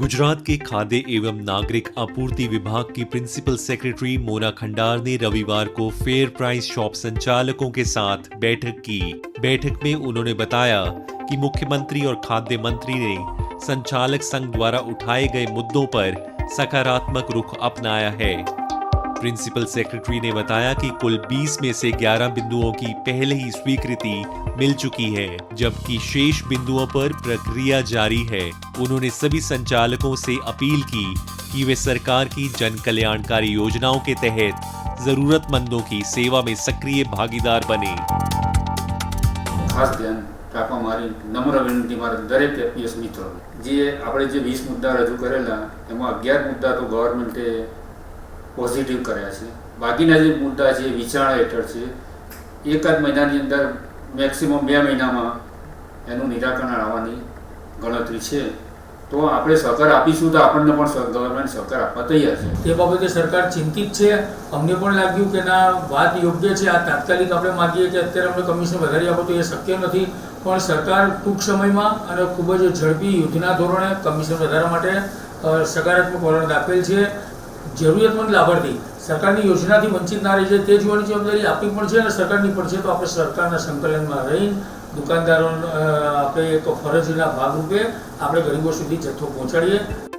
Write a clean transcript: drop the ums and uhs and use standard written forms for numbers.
गुजरात के खाद्य एवं नागरिक आपूर्ति विभाग की प्रिंसिपल सेक्रेटरी मोना खंडार ने रविवार को फेयर प्राइस शॉप संचालकों के साथ बैठक की। बैठक में उन्होंने बताया कि मुख्यमंत्री और खाद्य मंत्री ने संचालक संघ द्वारा उठाए गए मुद्दों पर सकारात्मक रुख अपनाया है। प्रिंसिपल सेक्रेटरी ने बताया कि कुल 20 में से 11 बिंदुओं की पहले ही स्वीकृति मिल चुकी है, जबकि शेष बिंदुओं पर प्रक्रिया जारी है। उन्होंने सभी संचालकों से अपील की कि वे सरकार की जन कल्याणकारी योजनाओं के तहत जरूरतमंदों की सेवा में सक्रिय भागीदार बने। खास ध्यान રાખવા મારી નમ્ર વિનંતી મારા દરેક એપીએસ મિત્રોને જે આપણે જે 20 મુદ્દા રજૂ કરેલા એમાં 11 મુદ્દા તો ગવર્મેન્ટે પોઝિટિવ કર્યા છે, બાકીના જે મુદ્દા છે વિચારણા હેઠળ છે। એકાદ મહિનાની અંદર મેક્સિમમ 2 મહિનામાં એનું નિરાકરણ આવવાની ગણતરી છે। તો આપણે સહકાર આપીશું તો આપણને પણ ગવર્મેન્ટ સહકાર આપવા તૈયાર છે। તે બાબતે સરકાર ચિંતિત છે। અમને પણ લાગ્યું કે ના વાત યોગ્ય છે। આ તાત્કાલિક આપણે માગીએ કે અત્યારે અમને કમિશન વધારી આપો તો એ શક્ય નથી, પણ સરકાર ટૂંક સમયમાં અને ખૂબ જ ઝડપી યુદ્ધના ધોરણે કમિશન વધારવા માટે સકારાત્મક વલણ દાખવેલ છે। જરૂરિયાતમંદ લાભાર્થી સરકારની યોજનાથી વંચિત ના રહી જાય તે જોવાની જવાબદારી આપણી પણ છે અને સરકારની પણ છે। તો આપણે સરકારના સંકલનમાં રહીને દુકાનદારો આપણે એક ફરજના ભાગરૂપે આપણે ગરીબો સુધી જથ્થો પહોંચાડીએ।